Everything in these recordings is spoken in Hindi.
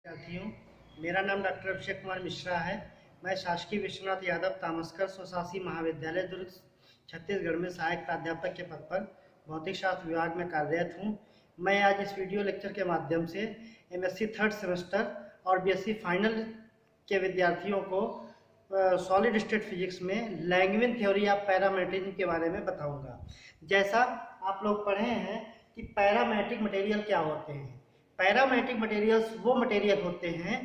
साथियों, मेरा नाम डॉक्टर अभिषेक कुमार मिश्रा है। मैं शासकीय विश्वनाथ यादव तामस्कर स्वशासी महाविद्यालय दुर्ग छत्तीसगढ़ में सहायक प्राध्यापक के पद पर भौतिक शास्त्र विभाग में कार्यरत हूं। मैं आज इस वीडियो लेक्चर के माध्यम से एमएससी थर्ड सेमेस्टर और बीएससी फाइनल के विद्यार्थियों को सॉलिड स्टेट फिजिक्स में लैंगविन थ्योरी या पैरामेट्रिज्म के बारे में बताऊंगा। जैसा आप लोग पढ़े हैं कि पैरामेट्रिक मटेरियल क्या होते हैं। पैरामेट्रिक मटेरियल्स वो मटेरियल होते हैं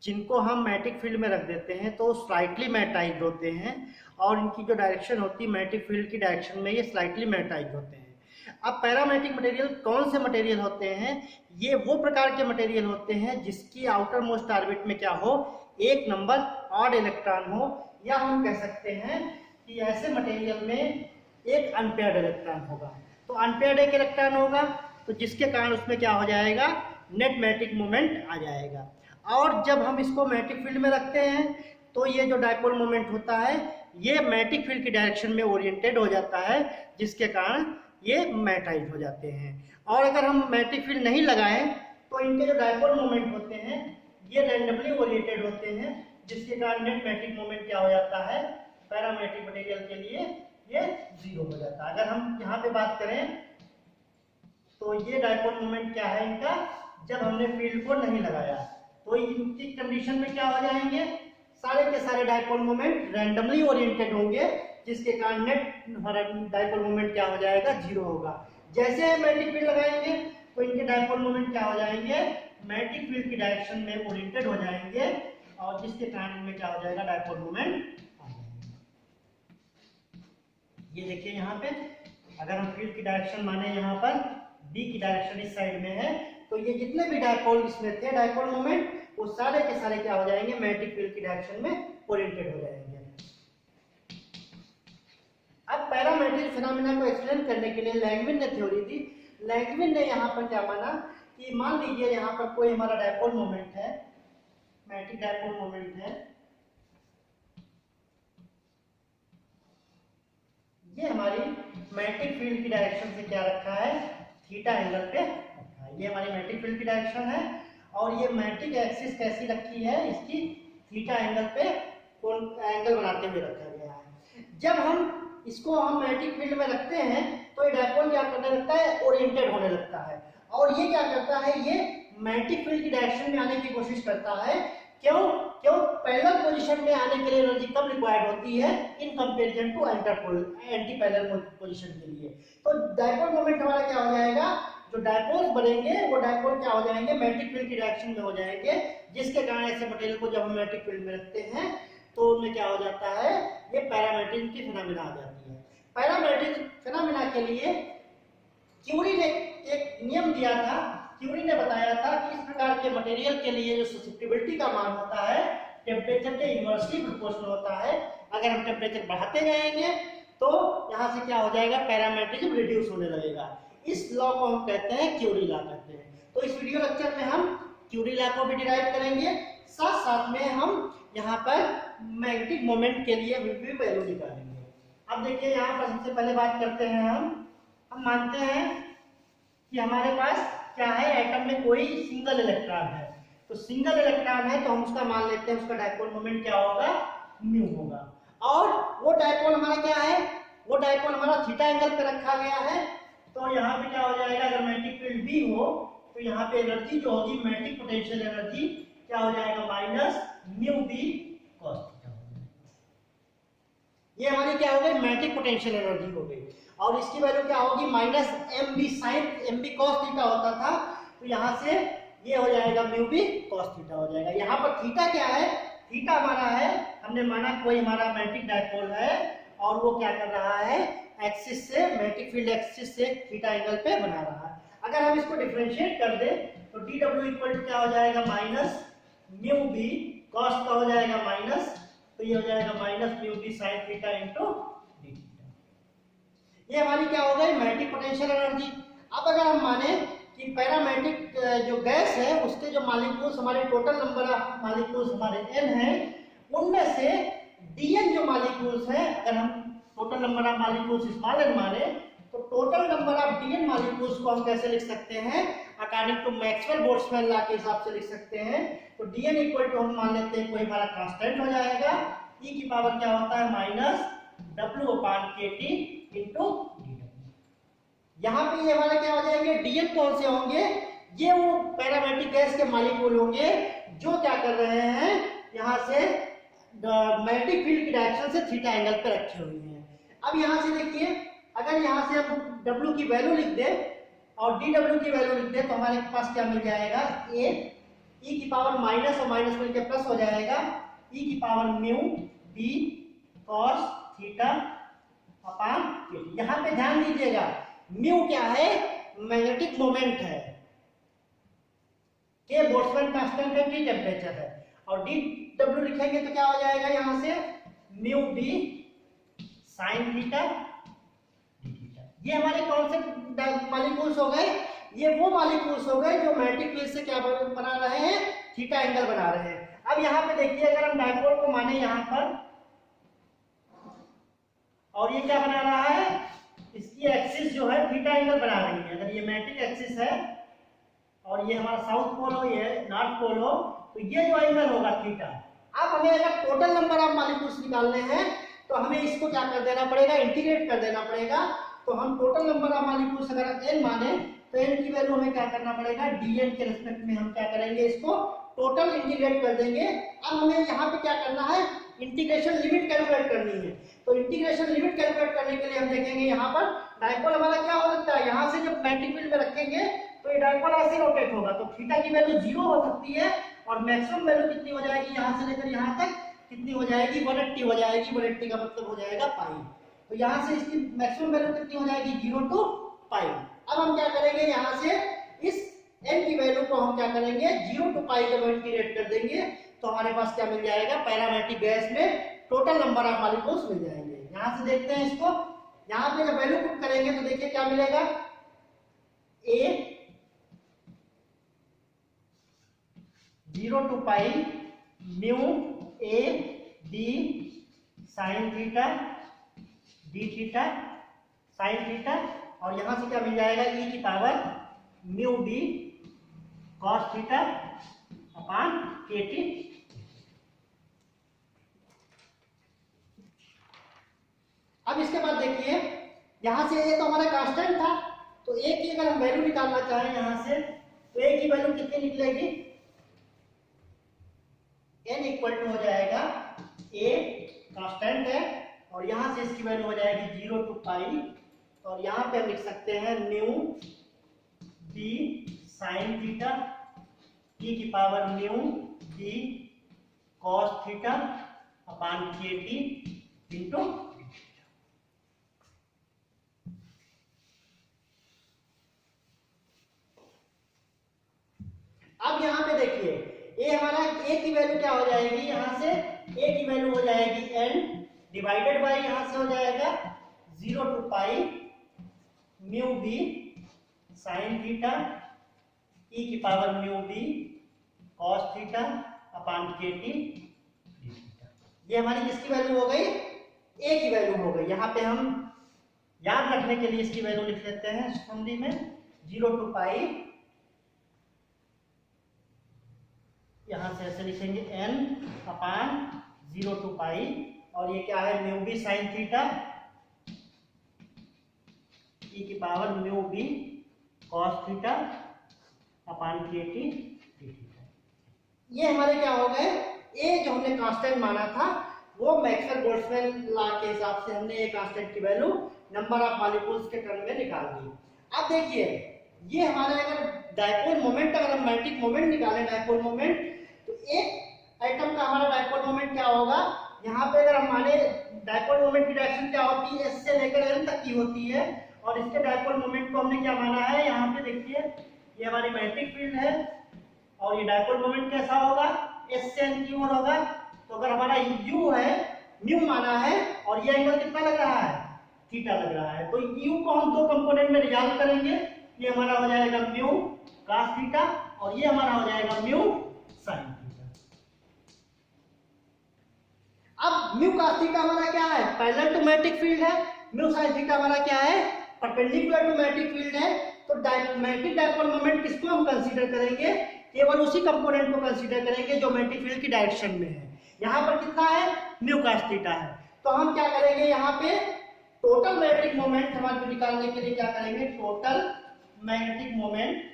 जिनको हम मैट्रिक फील्ड में रख देते हैं तो स्लाइटली मैटाइज्ड होते हैं, और इनकी जो डायरेक्शन होती है मैट्रिक फील्ड की डायरेक्शन में ये स्लाइटली मैटाइज्ड होते हैं। अब पैरामेट्रिक मटेरियल कौन से मटेरियल होते हैं? ये वो प्रकार के मटेरियल होते हैं जिसकी आउटर मोस्ट ऑर्बिट में क्या हो, एक नंबर ऑड इलेक्ट्रॉन हो, या हम कह सकते हैं कि ऐसे मटेरियल में एक अनपेयर्ड इलेक्ट्रॉन होगा। तो अनपेयर्ड एक इलेक्ट्रॉन होगा तो जिसके कारण उसमें क्या हो जाएगा, नेट मैट्रिक मोमेंट आ जाएगा। और जब हम इसको मैट्रिक फील्ड में रखते हैं तो ये जो डायपोल मोमेंट होता है ये मैट्रिक फील्ड की डायरेक्शन में ओरिएंटेड हो जाता है, जिसके कारण ये मैटाइज हो जाते हैं। और अगर हम मैट्रिक फील्ड नहीं लगाएं तो इनके जो डायपोल मोमेंट होते हैं ये रैंडमली ओरिएंटेड होते हैं, जिसके कारण नेट मैट्रिक मोमेंट क्या हो जाता है, पैरामेट्रिक मटेरियल के लिए ये 0 हो जाता है। अगर हम यहाँ पे बात करें तो ये डायपोल मोमेंट क्या है इनका, जब हमने फील्ड को नहीं लगाया तो इनकी कंडीशन में क्या हो जाएंगे, सारे के सारे डायपोल मोमेंट रैंडमली ओरिएंटेड होंगे, जिसके कारण नेट डायपोल मोमेंट क्या हो जाएगा, 0 होगा। जैसे हम मैट्रिक फील्ड लगाएंगे तो इनके डायपोल मोमेंट क्या हो जाएंगे, मैट्रिक फील्ड की डायरेक्शन में ओरिएंटेड हो जाएंगे, और जिसके कारण इनमें क्या हो जाएगा, डायपोल मोमेंट आ जाएगा। ये देखिए यहाँ पे अगर हम फील्ड की डायरेक्शन माने यहाँ पर बी की डायरेक्शन इस साइड में है तो ये जितने भी डायपोल इसमें थे डायपोल मोमेंट वो सारे के सारे क्या हो जाएंगे, मैट्रिक फील्ड की डायरेक्शन में ओरिएंटेड हो जाएंगे। अब पैरामेट्रिक फिनोमेना को एक्सप्लेन करने के लिए लैंगविन ने थ्योरी दी। लैंगविन ने यहाँ पर क्या माना कि मान लीजिए यहाँ पर कोई हमारा डायपोल मोमेंट है, मैट्रिक डायपोल मोमेंट है, ये हमारी मैट्रिक फील्ड की डायरेक्शन से क्या रखा है, थीटा एंगल पे रखा है। ये हमारी मैट्रिक फील्ड की डायरेक्शन है और ये मैट्रिक एक्सिस कैसी रखी है, इसकी थीटा एंगल पे एंगल बनाते हुए रखा गया है। जब हम इसको हम मैट्रिक फील्ड में रखते हैं तो ये डायपोल क्या करने लगता है, ओरिएंटेड होने लगता है, और ये क्या करता है, ये मैट्रिक फील्ड की डायरेक्शन में आने की कोशिश करता है। क्यों? पैरेलल पोजीशन में आने के लिए एनर्जी कम रिक्वायर्ड होती है in comparison to anti parallel position के लिए। तो डायपोल मोमेंट हमारा क्या हो जाएगा, जो डायपोल्स बनेंगे वो डायपोल क्या हो जाएंगे, मैट्रिक फील्ड की डायरेक्शन में हो जाएंगे, जिसके कारण ऐसे मटेरियल को जब हम मैट्रिक फील्ड में रखते हैं तो उनमें क्या हो जाता है, ये पैरामेट्रिक की फिनोमेना आ जाती है। पैरामेट्रिक फिनोमेना के लिए क्यूरी ने एक नियम दिया था। क्यूरी ने बताया था कि इस प्रकार के मटेरियल के लिए जो ससेप्टिबिलिटी का मान होता है टेम्परेचर के इनवर्सली प्रोपोर्शनल होता है। अगर हम टेम्परेचर बढ़ाते जाएंगे तो यहाँ से क्या हो जाएगा, पैरामेट्रिज्म रिड्यूस होने लगेगा। इस लॉ को हम कहते हैं क्यूरी लॉ कहते हैं। तो इस वीडियो लेक्चर में हम क्यूरी लॉ को भी डिराइव करेंगे, साथ साथ में हम यहाँ पर मैग्नेटिक मोमेंट के लिए भी वैल्यू निकालेंगे। अब देखिए यहाँ पर सबसे पहले बात करते हैं हम मानते हैं कि हमारे पास क्या है, एटम में कोई सिंगल इलेक्ट्रॉन है। तो सिंगल इलेक्ट्रॉन है तो हम उसका मान लेते हैं, उसका डायपोल मोमेंट क्या होगा, म्यू होगा। और वो डायपोल हमारा क्या है, वो डायपोल हमारा थीटा एंगल पे रखा गया है। तो यहाँ पे क्या हो जाएगा, अगर मैट्रिक फील्ड बी हो तो यहाँ पे एनर्जी जो होगी, मैट्रिक पोटेंशियल एनर्जी क्या हो जाएगा, minus mu B cos theta. ये हमारी क्या हो गई, मैट्रिक पोटेंशियल एनर्जी हो गई, और इसकी वैल्यू क्या होगी, minus M B sine M B cos theta होता था, तो यहाँ से ये हो जाएगा म्यू बी कॉस थीटा हो जाएगा। यहाँ पर थीटा क्या है, थीटा हमारा है, हमने माना कोई हमारा मैट्रिक डायपोल है और वो क्या कर रहा है, एक्सिस से मैट्रिक फील्ड एक्सिस से थीटा एंगल पे बना रहा है। अगर हम इसको डिफरेंशिएट कर दे तो डी डब्ल्यू इक्वल टू क्या हो जाएगा, माइनस म्यू बी कॉस का हो जाएगा माइनस, तो ये हो जाएगा minus mu B sine theta into D theta. ये हमारी क्या हो गई, मैट्रिक पोटेंशियल एनर्जी। अब अगर हम माने कि पैरामेट्रिक जो गैस है उसके जो मॉलिक्यूल्स, हमारे टोटल नंबर ऑफ मॉलिक्यूल्स हमारे n है, उनमें से dn जो मॉलिक्यूल्स है, अगर हम total number of molecules small n माने तो total number of DN molecules को हम कैसे लिख सकते हैं, according to Maxwell Boltzmann law के हिसाब से लिख सकते हैं। तो डीएन इक्वल टू हम मान लेते हैं कोई हमारा कांस्टेंट हो जाएगा, ई की पावर क्या होता है माइनस डब्ल्यू अपान के टी इंटू डीडब्ल्यू। यहाँ पे ये हमारे क्या हो जाएंगे, डीएन कौन से होंगे, ये वो पैरामेट्रिक गैस के मॉलिक्यूल होंगे जो क्या कर रहे हैं, यहाँ से मैग्नेटिक फील्ड की डायरेक्शन से थीटा एंगल पे रखे हुए हैं। अब यहाँ से देखिए, अगर यहाँ से हम W की वैल्यू लिख दें और DW की वैल्यू लिख दें तो हमारे पास क्या मिल जाएगा, A e की पावर माइनस और माइनस मिलकर प्लस हो जाएगा, e की power mu b cos theta upon के। यहाँ पे ध्यान दीजिएगा, म्यू क्या है, मैग्नेटिक मोमेंट है, के बोल्ट्जमैन कांस्टेंट है, टी टेम्परेचर है, और DW लिखेंगे तो क्या हो जाएगा यहाँ से म्यू बी साइन थीटा। ये हमारे कौन से मॉलिक्यूल्स हो गए, ये वो मॉलिक्यूल्स हो गए जो मैग्नेटिक फील्ड से क्या बना रहे हैं, थीटा एंगल बना रहे हैं। अब यहाँ पे देखिए, अगर हम डायपोल को माने यहाँ पर, और ये क्या बना रहा है, इसकी एक्सिस जो है थीटा एंगल बना रही है। अगर ये मैग्नेटिक एक्सिस है और ये हमारा साउथ पोल हो, ये नॉर्थ पोल हो, तो ये जो एंगल होगा थीटा। अब हमें अगर टोटल नंबर ऑफ मॉलिक्यूल्स निकालने हैं तो हमें इसको क्या कर देना पड़ेगा, इंटीग्रेट कर देना पड़ेगा। तो हम टोटल नंबर ऑफ मॉलिक्यूल्स अगर n माने तो n की वैल्यू हमें क्या करना पड़ेगा, dn के रिस्पेक्ट में हम क्या करेंगे, इसको टोटल इंटीग्रेट कर देंगे। अब हमें यहाँ पे क्या करना है, इंटीग्रेशन लिमिट कैलकुलेट करनी है। तो इंटीग्रेशन लिमिट कैलकुलेट करने के लिए हम देखेंगे यहाँ पर डायपोल हमारा क्या हो सकता है, यहाँ से जब मैग्नेटिक फील्ड में रखेंगे तो ये डायपोल ऐसे रोटेट होगा, तो थीटा की वैल्यू 0 हो सकती है और मैक्सिमम वैल्यू कितनी हो जाएगी, यहाँ से लेकर यहाँ तक कितनी हो जाएगी, 180 हो जाएगी। 180 का मतलब हो जाएगा पाई। तो यहाँ से इसकी मैक्सिमम वैल्यू कितनी हो जाएगी, 0 to पाई। अब हम क्या करेंगे, यहाँ से इस n की वैल्यू को हम क्या करेंगे, 0 to पाई जब इंटीग्रेट कर देंगे तो हमारे पास क्या मिल जाएगा, पैरामेट्रिक गैस में टोटल नंबर ऑफ मॉलिक्यूल्स मिल जाएंगे। यहाँ से देखते हैं इसको, यहाँ पे जब वैल्यू पुट करेंगे तो देखिए क्या मिलेगा, a 0 to pi mu a d sine theta D theta sine theta, और यहां से क्या मिल जाएगा, e की power mu B cos theta upon K T. अब इसके बाद देखिए, यहां से ये तो हमारा कांस्टेंट था, तो a की अगर हम वैल्यू निकालना चाहें यहां से, तो a की वैल्यू कितनी निकलेगी, n इक्वल टू हो जाएगा, a कांस्टेंट है और यहां से इसकी वैल्यू हो जाएगी 0 to पाई, और यहां पे हम लिख सकते हैं mu B sine theta e की power mu B cos theta upon K T into. अब यहां पे देखिए, ए हमारा a की वैल्यू क्या हो जाएगी, यहां से a की वैल्यू हो जाएगी n डिवाइडेड बाय यहां से हो जाएगा 0 to pi mu B sine theta e की power mu B cos theta upon K T. ये हमारी किसकी वैल्यू हो गई, a की वैल्यू हो गई। यहाँ पे हम याद रखने के लिए इसकी वैल्यू लिख लेते हैं संधि में 0 to पाई, यहां से ऐसे लिखेंगे n अपान 0 to पाई, और ये क्या है mu B sine theta e की power mu B cos theta upon K T theta. ये हमारे क्या हो गए, a जो हमने कांस्टेंट माना था वो मैक्सवेल बोल्ट्जमैन लॉ के हिसाब से हमने a कांस्टेंट की वैल्यू नंबर ऑफ मॉलिक्यूल्स के टर्म में निकाल दी। अब देखिए, ये हमारे अगर डायपोल मोमेंट, अगर हम मैग्नेटिक मोमेंट निकालें डायपोल मोमेंट, तो एक एटम का हमारा डायपोल मोमेंट क्या होगा, यहाँ पे अगर हम माने डायपोल मोमेंट की डायरेक्शन क्या होती है, s से लेकर n तक की होती है, और इसके डायपोल मोमेंट को हमने क्या माना है, यहाँ पे देखिए ये हमारी मैग्नेटिक फील्ड है और ये डायपोल मोमेंट कैसा होगा, s से n की ओर होगा। तो अगर हमारा u है, म्यू माना है, और ये एंगल कितना लग रहा है, थीटा लग रहा है, तो u को हम दो कंपोनेंट में रिजॉल्व करेंगे, ये हमारा हो जाएगा म्यू cos थीटा और ये हमारा हो जाएगा म्यू sin थीटा। अब म्यू cos थीटा हमारा क्या है, पैरेलल टू मैग्नेटिक फील्ड है, म्यू sin थीटा हमारा क्या है, परपेंडिकुलर टू मैग्नेटिक फील्ड है तो मैग्नेटिक डायपोल मोमेंट किसको हम कंसीडर करेंगे, केवल उसी कंपोनेंट को कंसीडर करेंगे जो मैग्नेटिक फील्ड की डायरेक्शन में है। यहाँ पर कितना है, म्यू cos थीटा है। तो हम क्या करेंगे, यहाँ पे टोटल मैग्नेटिक मोमेंट हमारे निकालने के लिए क्या करेंगे, टोटल मैग्नेटिक मोमेंट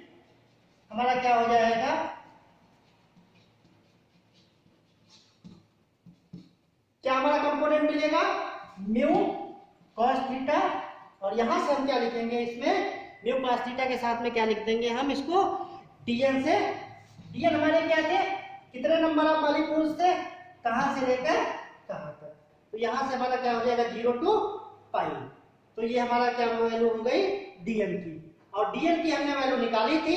हमारा क्या हो जाएगा, क्या हमारा कंपोनेंट मिलेगा, म्यू cos थीटा, और यहां से हम क्या लिखेंगे, इसमें म्यू cos थीटा के साथ में क्या लिख देंगे हम इसको, dn से, dn हमारे क्या थे, कितने नंबर ऑफ मॉलिक्यूल्स थे, कहां से लेकर कहां तक, तो यहां से हमारा क्या हो जाएगा 0 to पाई। तो ये हमारा क्या वैल्यू हो गई dn की, और dn की हमने वैल्यू निकाली थी,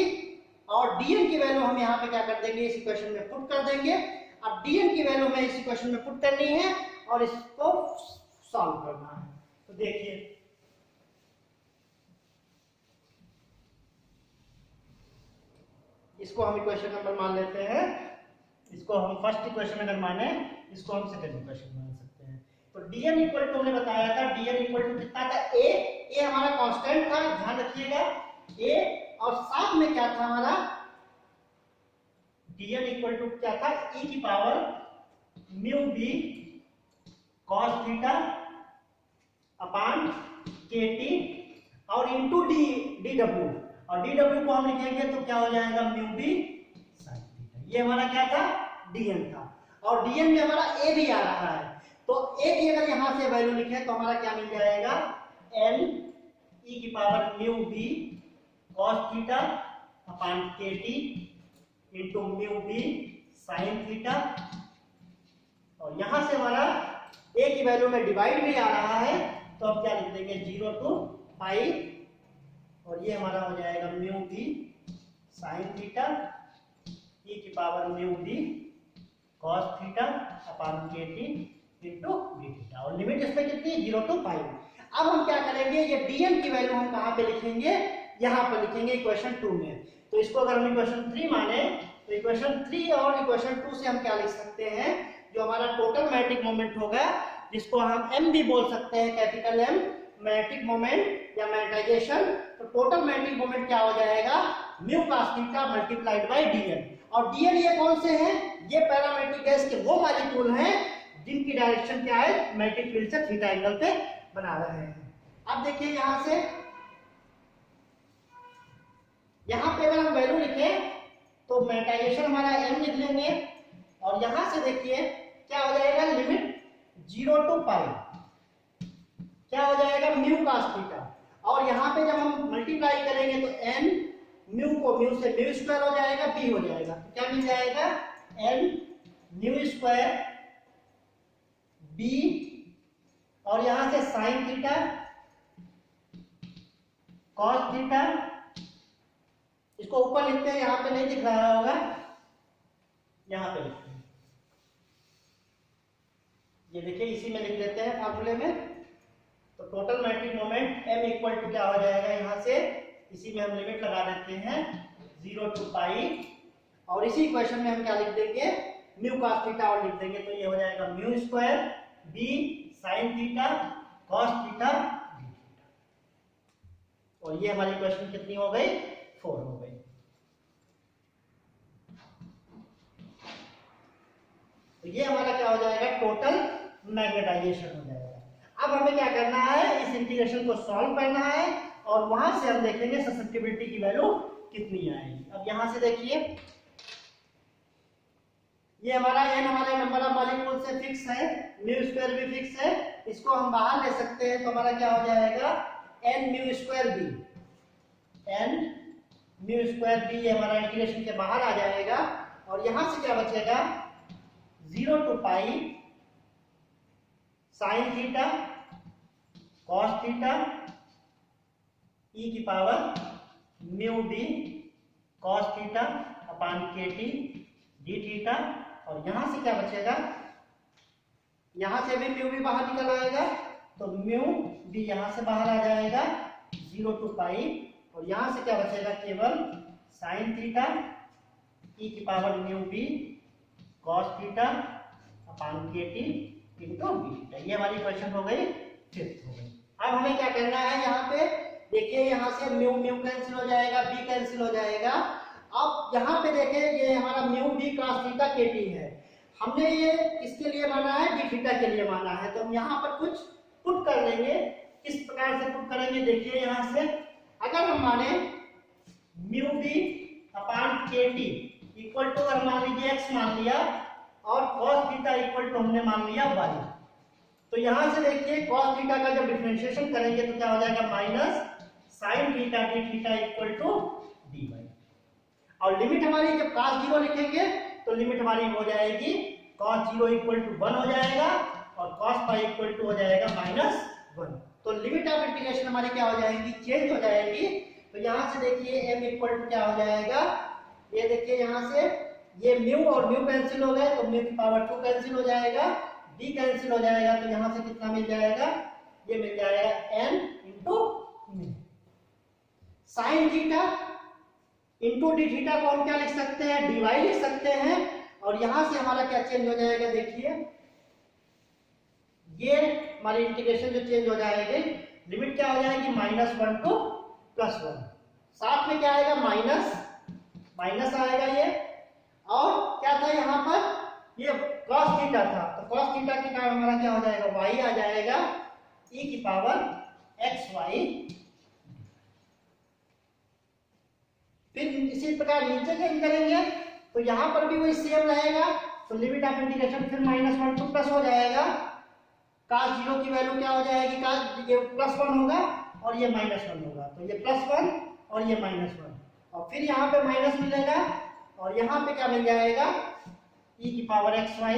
और dn की वैल्यू हम यहाँ पे क्या कर देंगे, इस इक्वेशन में पुट कर देंगे। अब dn की वैल्यू हमें इस इक्वेशन में पुट करनी है और इसको सॉल्व करना है। तो देखिए इसको हम इक्वेशन नंबर मान लेते हैं, इसको हम फर्स्ट इक्वेशन अगर माने, इसको हम सेकंड इक्वेशन मान सकते हैं। तो dn इक्वल टू हमने बताया था, dn इक्वल टू कितना था, a हमारा कांस्टेंट था, ध्यान रखिएगा a, और साथ में क्या था हमारा, dn इक्वल टू क्या था, e की power mu b cos theta upon kt और इनटू dw, और dw को हम लिखेंगे तो क्या हो जाएगा म्यू b sin थीटा। ये हमारा क्या था, dn था, और dn में हमारा a भी आ रहा है, तो a की अगर यहां से वैल्यू लिखे तो हमारा क्या मिल जाएगा, n e की power mu b cos theta upon kt into mu b sin theta, और यहां से हमारा a की वैल्यू में डिवाइड भी आ रहा है, तो अब क्या लिख देंगे 0 to पाई, और ये हमारा हो जाएगा mu b sin theta e की power mu b cos theta upon kt into d theta, और लिमिट इसमें कितनी, 0 to पाई। अब हम क्या करेंगे, ये dn की वैल्यू हम कहां पे लिखेंगे, यहां पर लिखेंगे इक्वेशन 2 में। तो इसको अगर हम इक्वेशन 3 माने तो इक्वेशन 3 और इक्वेशन 2 से हम क्या लिख सकते हैं, जो हमारा टोटल मैग्नेटिक मोमेंट होगा, जिसको हम m भी बोल सकते हैं, कैपिटल M मैग्नेटिक मोमेंट या मैग्नेटाइजेशन, तो टोटल मैग्नेटिक मोमेंट क्या हो जाएगा, mu cos theta multiplied by dn, और dn ये कौन से हैं, ये पैरामेट्रिक गैस के वो मॉलिक्यूल हैं जिनकी डायरेक्शन क्या है, मैग्नेटिक फील्ड से थीटा एंगल पे बना रहे हैं। अब देखिए यहां से, यहां पे अगर हम वैल्यू लिखें तो मैग्नेटाइजेशन हमारा m लिख लेंगे, और यहां से देखिए क्या हो जाएगा, लिमिट 0 to पाई, क्या हो जाएगा म्यू cos थीटा, और यहाँ पे जब हम मल्टीप्लाई करेंगे तो n म्यू को म्यू से म्यू स्क्वायर हो जाएगा, b हो जाएगा, तो क्या मिल जाएगा n म्यू स्क्वायर b, और यहाँ से sin थीटा cos थीटा, इसको ऊपर लिखते हैं, यहाँ पे नहीं दिख रहा होगा, यहाँ पे लिखते हैं, ये देखिए इसी में लिख लेते हैं फार्मूले में। तो total magnetic moment m equal to क्या हो जाएगा, यहाँ से इसी में हम लिमिट लगा देते हैं 0 to पाई, और इसी इक्वेशन में हम क्या लिख देंगे, म्यू cos थीटा और लिख देंगे, तो ये हो जाएगा mu square b sin theta cos theta d theta, और ये हमारी इक्वेशन कितनी हो गई, 4 हो गई। तो ये हमारा क्या हो जाएगा, टोटल मैग्नेटाइजेशन हो जाएगा। अब हमें क्या करना है, इस इंटीग्रेशन को सॉल्व करना है, और वहां से हम देखेंगे ससेप्टिबिलिटी की वैल्यू कितनी आएगी। अब यहां से देखिए ये हमारा n हमारे नंबर ऑफ मॉलिक्यूल से फिक्स है, म्यू स्क्वायर भी फिक्स है, इसको हम बाहर ले सकते हैं, तो हमारा क्या हो जाएगा n mu square b, n mu square b, ये हमारा इंटीग्रेशन के बाहर आ जाएगा, और यहां से क्या बचेगा 0 to pi sin theta cos theta e की power mu b cos theta upon kt d theta, और यहां से क्या बचेगा, यहां से भी म्यू भी बाहर निकल आएगा, तो म्यू भी यहां से बाहर आ जाएगा 0 to पाई, और यहां से क्या बचेगा, केवल sin थीटा e की power mu b cos theta upon kt into d theta. ये हमारी क्वेश्चन हो गई, फिफ्थ हो गई। अब हमें क्या करना है, यहाँ पे देखिए यहाँ से म्यू म्यू कैंसिल हो जाएगा, बी कैंसिल हो जाएगा। अब यहाँ पे देखें ये हमारा mu B cos theta kt है, हमने ये किसके लिए माना है, डी थीटा के लिए माना है। तो हम यहाँ पर कुछ पुट कर लेंगे। किस प्रकार से पुट करेंगे, देखिए यहाँ से अगर हम माने mu B upon kt equal to, अगर मान लीजिए x मान लिया और cos थीटा इक्वल टू हमने मान लिया y, तो यहां से देखिए cos थीटा का जब डिफरेंशिएशन करेंगे तो क्या हो जाएगा, minus sin theta d theta equal to dy। और लिमिट हमारी जब cos 0 लिखेंगे तो लिमिट हमारी हो जाएगी cos 0 इक्वल टू 1 हो जाएगा और cos पाई इक्वल टू हो जाएगा -1। तो लिमिट ऑफ इंटीग्रेशन हमारी क्या हो जाएगी, चेंज हो जाएगी। तो यहां से देखिए m इक्वल टू क्या हो जाएगा, ये देखिए यहाँ से ये म्यू और म्यू कैंसिल हो गए तो म्यू की पावर 2 कैंसिल हो जाएगा, d कैंसिल हो जाएगा तो यहाँ से कितना मिल जाएगा, ये मिल जाएगा n into mu. Sign theta into D theta को हम क्या लिख सकते हैं, dy लिख सकते हैं। और यहाँ से हमारा क्या चेंज हो जाएगा, देखिए ये हमारी इंटीग्रेशन जो चेंज हो जाएगी, लिमिट क्या हो जाएगी -1 टू +1, साथ में क्या आएगा माइनस आएगा ये। और क्या था यहाँ पर, ये cos थीटा था, तो cos थीटा के कारण हमारा क्या हो जाएगा, y आ जाएगा e की पावर xy। फिर इसी प्रकार नीचे चेंज करेंगे तो यहाँ पर भी वही सेम रहेगा। तो लिमिट ऑफ इंटीग्रेशन फिर -1 टू प्लस हो जाएगा, cos 0 की वैल्यू क्या हो जाएगी, cos ये +1 होगा और ये -1 होगा, तो ये +1 और ये -1 और फिर यहाँ पे माइनस मिलेगा और यहाँ पे क्या मिल जाएगा, e की पावर xy।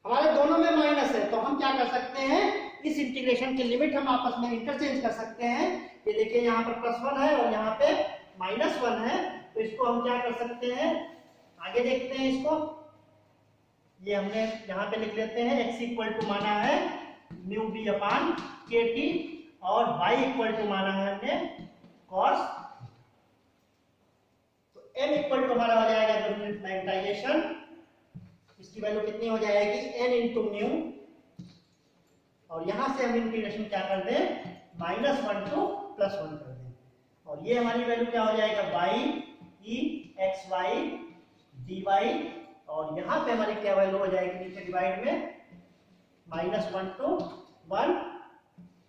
हमारे दोनों में माइनस है तो हम क्या कर सकते हैं, इस इंटीग्रेशन की लिमिट हम आपस में इंटरचेंज कर सकते हैं। ये देखिए यहाँ पर +1 है और यहाँ पे -1 है, तो इसको हम क्या कर सकते हैं, आगे देखते हैं इसको। ये हमने यहाँ पे लिख लेते हैं, x इक्वल टू माना है म्यू बी अपान kt और y इक्वल टू माना है हमने cos। तो m इक्वल टू हमारा हो जाएगा जो मैग्नेटाइजेशन, इसकी वैल्यू कितनी हो जाएगी, n इंटू म्यू। और यहां से हम इंटीग्रेशन क्या कर दें, -1 टू +1 कर दें और ये हमारी वैल्यू क्या हो जाएगा, y e xy dy। और यहाँ पे हमारी क्या वैल्यू हो जाएगी, नीचे डिवाइड में -1 टू 1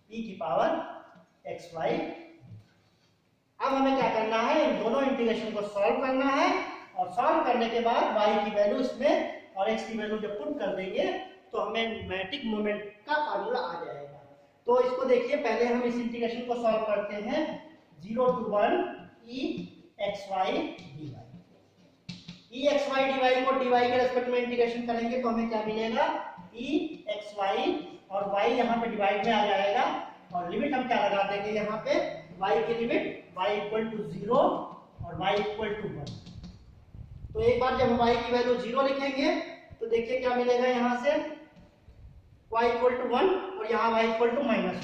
e की पावर xy। अब हमें क्या करना है, इन दोनों इंटीग्रेशन को सॉल्व करना है और सॉल्व करने के बाद y की वैल्यू इसमें और x की वैल्यू जब पुट कर देंगे तो हमें न्यूमेटिक मोमेंट का फार्मूला आ जाएगा। तो इसको देखिए, पहले हम इस इंटीग्रेशन को सॉल्व करते हैं, 0 to 1 e xy dy। e xy dy को dy के रेस्पेक्ट में इंटीग्रेशन करेंगे तो हमें क्या मिलेगा, e xy और y यहाँ पे डिवाइड में आ जाएगा और लिमिट हम क्या लगा देंगे, यहाँ पे y की लिमिट y इक्वल टू 0 और y इक्वल टू 1। तो एक बार जब y की वैल्यू 0 लिखेंगे तो देखिए क्या मिलेगा, यहाँ से y इक्वल टू 1 और यहाँ y इक्वल टू -1।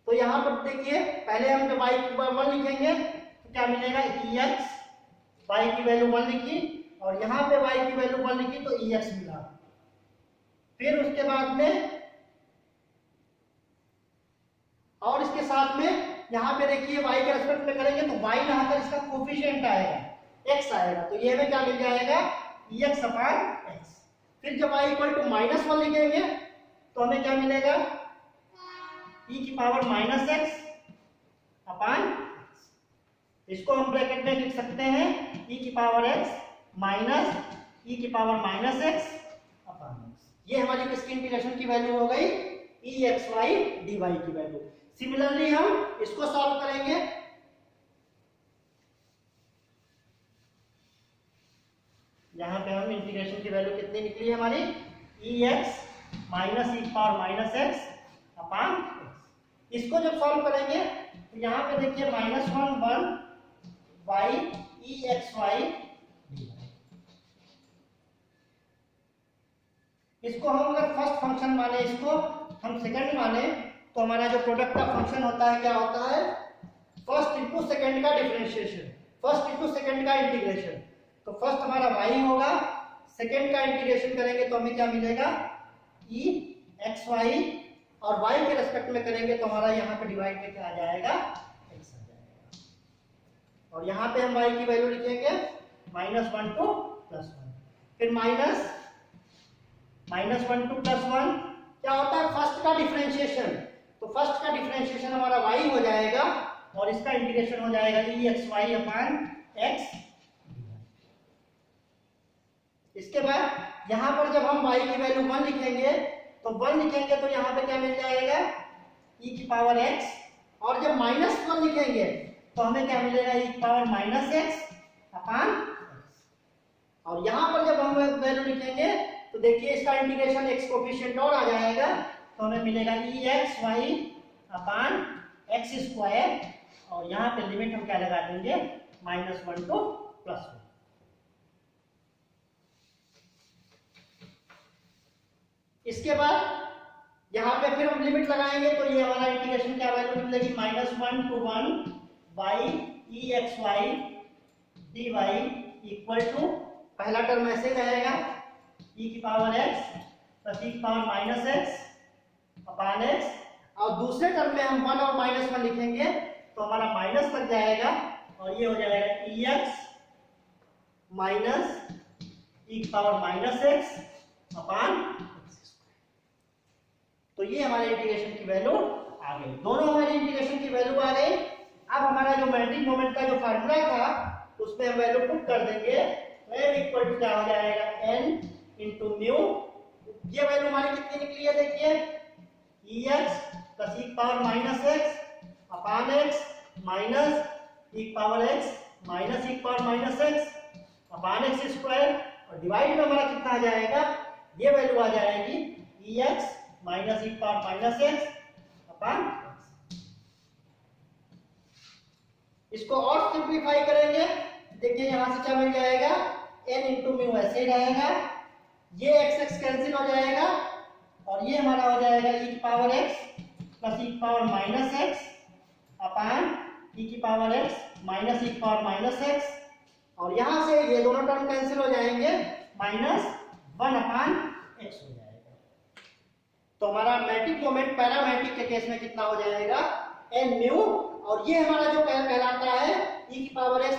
तो यहाँ पर देखिए पहले हम जब y इक्वल 1 लिखेंगे तो क्या मिलेगा, ex, y की वैल्यू 1 लिखी और यहाँ पे y की वैल्यू 1 लिखी तो ex मिला। फिर उसके बाद में और इसके साथ में यहाँ पे देखिए y के रेस्पेक्ट में करेंगे तो y यहाँ पर इसका कोफिशिएंट आएगा, x आएगा, तो ये हमें क्या मिल जाएगा, ex अपान x। फिर जब y इक्वल टू -1 लिखेंगे तो हमें क्या मिलेगा, e की पावर -x अपान x। इसको हम ब्रैकेट में लिख सकते हैं, e की पावर x माइनस e की पावर -x अपान x। ये हमारी किसकी इंटीग्रेशन की वैल्यू हो गई, e xy dy की वैल्यू। सिमिलरली हम इसको सॉल्व करेंगे, यहां पे हम इंटीग्रेशन की वैल्यू कितनी निकली है हमारी, ex minus e power -x अपान x। इसको जब सॉल्व करेंगे तो यहाँ पे देखिए -1 1 y e xy dy। इसको हम अगर फर्स्ट फंक्शन माने, इसको हम सेकंड माने तो हमारा जो प्रोडक्ट का फंक्शन होता है क्या होता है, फर्स्ट इंटू सेकंड का डिफरेंशिएशन, फर्स्ट इंटू सेकंड का इंटीग्रेशन। तो फर्स्ट हमारा y होगा, सेकंड का इंटीग्रेशन करेंगे तो हमें क्या मिलेगा, e xy और y के रेस्पेक्ट में करेंगे तो हमारा यहाँ पे डिवाइड में क्या आ जाएगा, x आ जाएगा। और यहाँ पे हम y की वैल्यू लिखेंगे -1 to +1, फिर -1 to +1 क्या होता है, फर्स्ट का डिफरेंशिएशन। तो फर्स्ट का डिफरेंशिएशन हमारा y हो जाएगा और इसका इंटीग्रेशन हो जाएगा EXY/x। इसके बाद यहाँ पर जब हम y की वैल्यू 1 लिखेंगे तो 1 लिखेंगे तो यहाँ पे क्या मिल जाएगा, e⁻x, और जब -1 लिखेंगे तो हमें क्या मिलेगा, e⁻−x/x। और यहाँ पर जब हम वैल्यू लिखेंगे तो देखिए इसका इंटीग्रेशन x कोफिशिएंट और आ जाएगा तो हमें मिलेगा EXY/x², और यहाँ पे लिमिट हम क्या लगा देंगे, -1 to +1। इसके बाद यहाँ पे फिर हम लिमिट लगाएंगे तो ये हमारा इंटीग्रेशन क्या वैल्यू मिलेगी, -1 to 1 by EXY dy equal to, पहला टर्म ऐसे रहेगा e⁻x + e⁻−x/x, और दूसरे टर्म में हम 1 और -1 लिखेंगे तो हमारा माइनस लग जाएगा और ये हो जाएगा EX e⁻−x/x। तो ये हमारे इंटीग्रेशन की वैल्यू आ गई, दोनों हमारे इंटीग्रेशन की वैल्यू आ गई। अब हमारा जो मैट्रिक मोमेंट का जो फार्मूला था उसमें हम वैल्यू पुट कर देंगे, m इक्वल टू क्या हो जाएगा, n इंटू म्यू। ये वैल्यू हमारी कितनी निकली है, देखिए EX + e⁻x/x माइनस e⁻x/x² और डिवाइड में हमारा कितना आ जाएगा, ये वैल्यू आ जाएगी EX - e⁻−x/x। इसको और सिंपलीफाई करेंगे, देखिए यहां से क्या मिल जाएगा, n इंटू म्यू ऐसे ही रहेगा, ये x कैंसिल हो जाएगा और ये हमारा हो जाएगा e⁻x + e⁻x और यहां से ये दोनों टर्म कैंसिल हो जाएंगे, -1/x हो जाएगा। तो हमारा मैट्रिक मोमेंट पैरामैट्रिक के केस में कितना हो जाएगा, n म्यू, और ये हमारा जो कहलाता है e⁻x +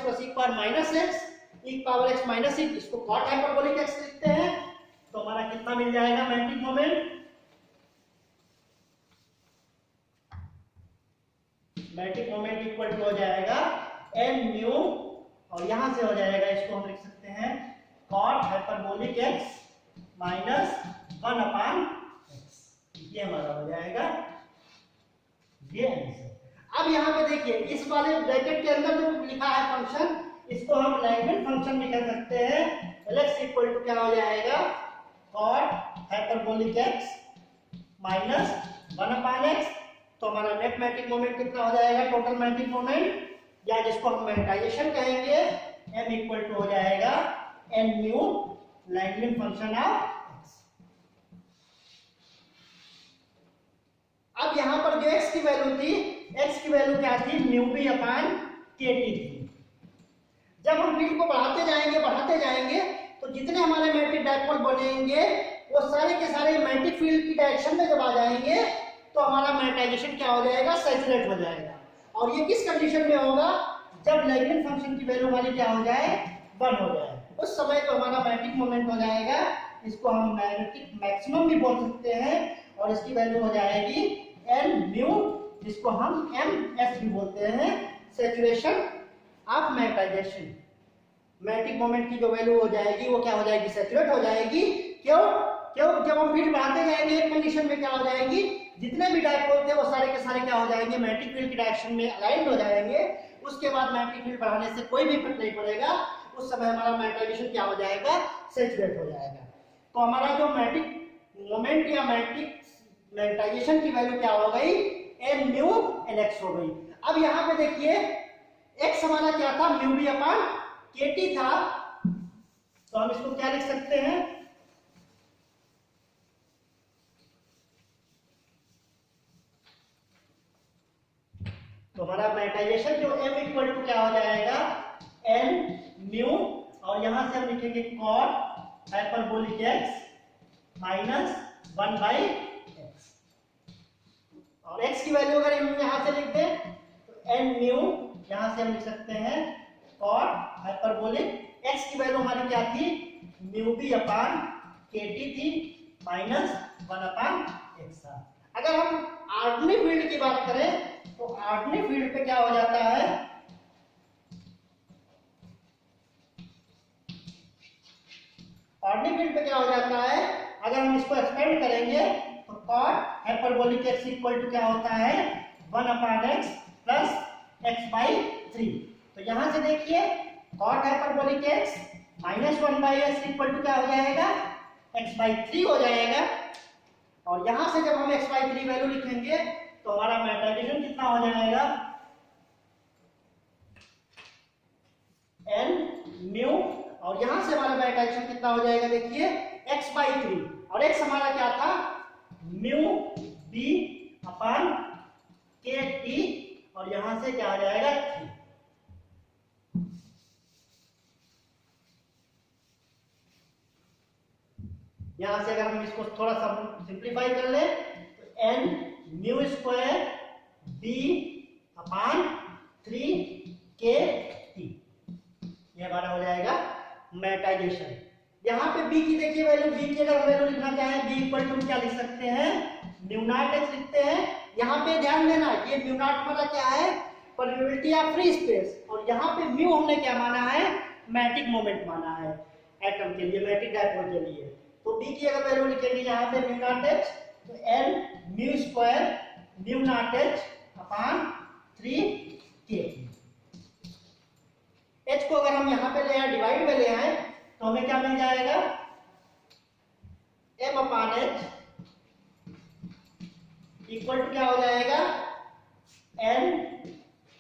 e⁻x इसको कॉट हाइपरबोलिक x लिखते हैं। तो हमारा कितना मिल जाएगा मैट्रिक मोमेंट, इक्वल टू हो जाएगा n म्यू, और यहां से हो जाएगा, इसको हम लिख सकते हैं कॉट हाइपरबोलिक x -1/x। ये हमारा हो जाएगा ये आंसर। अब यहाँ पे देखिए इस वाले ब्रैकेट के अंदर जो लिखा है फंक्शन, इसको हम लैग्रेंज फंक्शन भी कह सकते हैं। Lx इक्वल टू क्या हो जाएगा, cot हाइपरबोलिक x -1/x। तो हमारा नेट मैट्रिक मोमेंट कितना हो जाएगा, टोटल मैट्रिक मोमेंट, या जिसको हम मैग्नेटाइजेशन कहेंगे, m इक्वल टू हो जाएगा n mu Lagrange function of x। अब यहाँ पर जो x की वैल्यू थी, x की वैल्यू क्या थी, μb/kt थी। जब हम फील्ड को बढ़ाते जाएंगे तो जितने हमारे मैट्रिक डायपोल बनेंगे वो सारे के सारे मैग्नेटिक फील्ड की डायरेक्शन में जब आ जाएंगे तो हमारा मैग्नेटाइजेशन क्या हो जाएगा, सैचुरेट हो जाएगा। और ये किस कंडीशन में होगा, जब लैग्रेंज फंक्शन की वैल्यू हमारी क्या हो जाए, 1 हो जाए, उस समय तो हमारा मैग्नेटिक मोमेंट हो जाएगा, इसको हम मैग्नेटिक मैक्सिमम भी बोल सकते हैं, और इसकी वैल्यू हो जाएगी n म्यू, जिसको हम ms भी बोलते हैं, saturation of magnetization. Magnetic moment की जो वैल्यू हो जाएगी वो क्या हो जाएगी, सैचुरेट हो जाएगी। क्यों, जब हम फील्ड बढ़ाते जाएंगे एक कंडीशन में क्या हो जाएगी, जितने भी डायपोल थे वो सारे के सारे क्या हो जाएंगे, मैग्नेटिक फील्ड की डायरेक्शन में अलाइंड हो जाएंगे। उसके बाद मैग्नेटिक फील्ड बढ़ाने से कोई भी इफेक्ट नहीं पड़ेगा, उस समय हमारा मैग्नेटाइजेशन क्या हो जाएगा, सैचुरेट हो जाएगा। तो हमारा जो मैग्नेटिक मोमेंट या मैग्नेटाइजेशन की वैल्यू क्या हो गई, n म्यू Lx हो गई। अब यहाँ पे देखिए x हमारा क्या था, μb/kt था, तो हम इसको क्या लिख सकते हैं, तो हमारा मैग्नेटाइजेशन जो m इक्वल टू क्या हो जाएगा, n म्यू, और यहां से हम लिखेंगे cot हाइपरबोलिक x -1/x। और x की वैल्यू अगर हम यहाँ से लिख दें तो n म्यू यहाँ से हम लिख सकते हैं cot हाइपरबोलिक x की वैल्यू हमारी क्या थी म्यू बी अपान kt थी माइनस 1 अपान x। अगर हम ऑर्डिनरी फील्ड की बात करें तो ऑर्डिनरी फील्ड पे क्या हो जाता है, ऑर्डिनरी फील्ड पे क्या हो जाता है, अगर हम इसको एक्सपेंड करेंगे तो cot hyperbolic x equal to क्या होता है 1 upon x plus x by 3। तो यहां से देखिए cot hyperbolic x minus 1 by x equal to क्या हो जाएगा x बाई 3 हो जाएगा। और यहां से जब हम x बाई 3 वैल्यू लिखेंगे तो हमारा मैट्रिक्स कितना हो जाएगा n म्यू, और यहां से हमारा मैट्रिक्स कितना हो जाएगा देखिए x बाई 3, और x हमारा क्या था म्यू b अपान के टी, और यहां से क्या आ जाएगा 3। यहां से अगर हम इसको थोड़ा सा सिंप्लीफाई कर ले तो n म्यू स्क्वायर b अपान 3 के टी, ये हमारा हो जाएगा मैटाइजेशन। यहाँ पे b की देखिए वैल्यू, b की अगर वैल्यू लिखना चाहें b इक्वल टू क्या लिख सकते हैं म्यू नॉट x लिखते हैं। यहाँ पे ध्यान देना ये म्यू नॉट हमारा क्या है परमिटिविटी ऑफ फ्री स्पेस, और यहाँ पे म्यू हमने क्या माना है मैटिक मोमेंट माना है एटम के लिए, मैटिक डायपोल के लिए। तो b की अगर वैल्यू लिखेंगे यहाँ पे म्यू नॉट h तो n mu square mu not h upon 3 k। h को अगर हम यहाँ पे ले आए डिवाइड में ले आए तो हमें क्या मिल जाएगा m upon h equal to क्या हो जाएगा n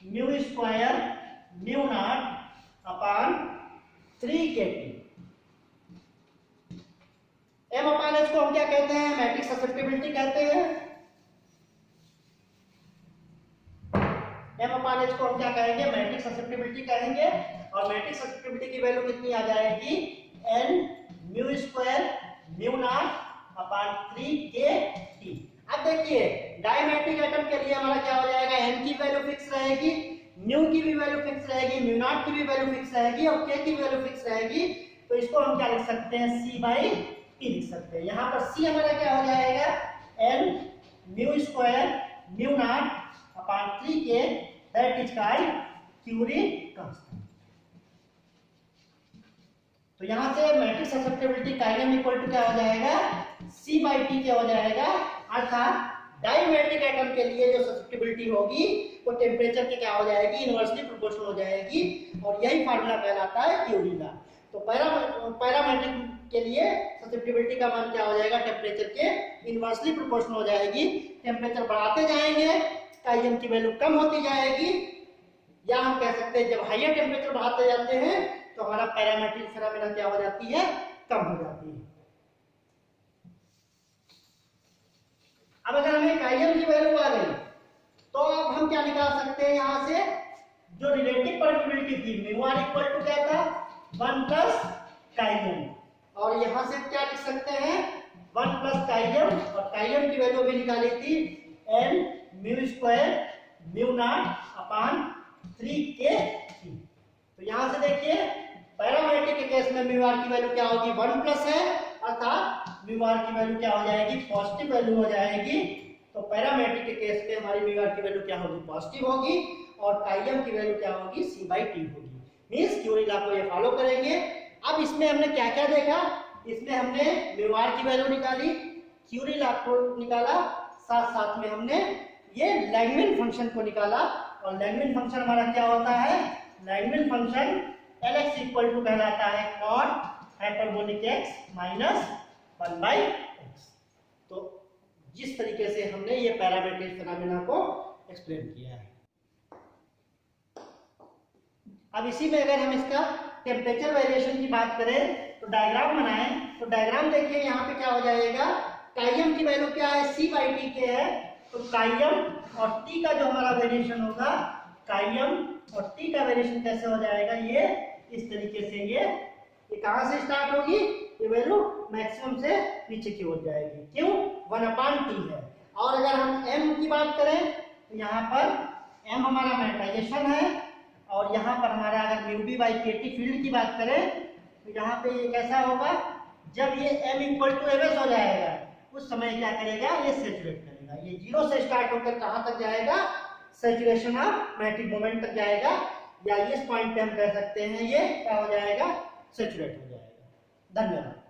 mu square mu naught upon 3 k T. m upon h को हम क्या कहते हैं मैट्रिक ससेप्टिबिलिटी कहते हैं, m अपान h को हम क्या कहेंगे मैट्रिक ससेप्टिबिलिटी कहेंगे, और मैट्रिक ससेप्टिबिलिटी की वैल्यू कितनी आ जाएगी n mu square mu naught upon 3 k T. अब देखिए डायमैट्रिक एटम के लिए हमारा क्या हो जाएगा n की वैल्यू फिक्स रहेगी, म्यू की भी वैल्यू फिक्स रहेगी, म्यू नॉट की भी वैल्यू फिक्स रहेगी और k की वैल्यू फिक्स रहेगी। तो इसको हम क्या लिख सकते हैं c बाई टी लिख सकते हैं। यहाँ पर c हमारा क्या हो जाएगा n mu square mu naught upon 3 k that is by Curie constant. तो यहाँ से मैट्रिक्स ससेप्टिबिलिटी काइनेम इक्वल टू क्या हो जाएगा c बाई टी क्या हो जाएगा, अर्थात डायमैट्रिक एटम के लिए जो ससेप्टिबिलिटी होगी वो टेम्परेचर के क्या हो जाएगी इनवर्सली प्रोपोर्शनल हो जाएगी, और यही फार्मूला कहलाता है क्यूरी लॉ। तो पैरामेट्रिक के लिए ससेप्टिबिलिटी का मान क्या हो जाएगा टेम्परेचर के इनवर्सली प्रोपोर्शनल हो जाएगी। टेम्परेचर बढ़ाते जाएंगे काइएम की वैल्यू कम होती जाएगी, या हम कह सकते हैं जब हाइयर टेम्परेचर बढ़ाते जाते हैं तो हमारा पैरामेट्रिक फिनोमेना क्या हो जाती है कम हो जाती है। अब अगर हमें काइएम की वैल्यू आ गई तो अब हम क्या निकाल सकते हैं यहाँ से जो रिलेटिव परमिटिविटी थी म्यू आर इक्वल टू क्या था 1 प्लस काइएम, और यहाँ से क्या लिख सकते हैं 1 प्लस काइएम, और काइएम की वैल्यू भी निकाली थी n mu square mu naught upon 3 k T. तो यहाँ से देखिए पैरामेट्रिक के केस में म्यू आर की वैल्यू क्या होगी 1 प्लस है, अर्थात म्यू आर की वैल्यू क्या हो जाएगी पॉजिटिव वैल्यू हो जाएगी। तो पैरामेट्रिक के केस में हमारी म्यू आर की वैल्यू क्या होगी पॉजिटिव होगी, और काइएम की वैल्यू क्या होगी c बाई टी होगी। मींस क्यूरी लॉ को ये फॉलो करेंगे। अब इसमें हमने क्या क्या देखा, इसमें हमने म्यू आर की वैल्यू निकाली, क्यूरी लॉ को निकाला, साथ साथ में हमने ये लैंगमैन फंक्शन को निकाला। और लैंगमैन फंक्शन हमारा क्या होता है लैंगमैन फंक्शन Lx इक्वल टू कहलाता है cot hyperbolic x minus 1 by x। तो जिस तरीके से हमने ये पैरामेट्रिक फिनोमेना को एक्सप्लेन किया है। अब इसी में अगर हम इसका टेम्परेचर वेरिएशन की बात करें तो डायग्राम बनाएं, तो डायग्राम देखिए यहाँ पे क्या हो जाएगा काइएम की वैल्यू क्या है c बाई टी के है, तो काइएम और t का जो हमारा वेरिएशन होगा काइएम और t का वेरिएशन कैसे हो जाएगा ये इस तरीके से, ये कहां से स्टार्ट होगी ये वैल्यू मैक्सिमम से नीचे की ओर जाएगी। क्यों 1 अपान टी है, और अगर हम m की बात करें तो यहाँ पर m हमारा मैग्नेटाइजेशन है, और यहाँ पर हमारा अगर म्यू बी बाई के टी फील्ड की बात करें तो यहाँ पे ये कैसा होगा, जब ये m equal to M S हो जाएगा उस समय क्या करेगा, ये सेचुरेट करेगा। ये 0 से स्टार्ट होकर कहाँ तक जाएगा, सेचुरेशन ऑफ मैग्नेटिक मोमेंट तक जाएगा, या इस पॉइंट पे हम कह सकते हैं ये क्या हो जाएगा, सेचुरेट हो जाएगा। धन्यवाद।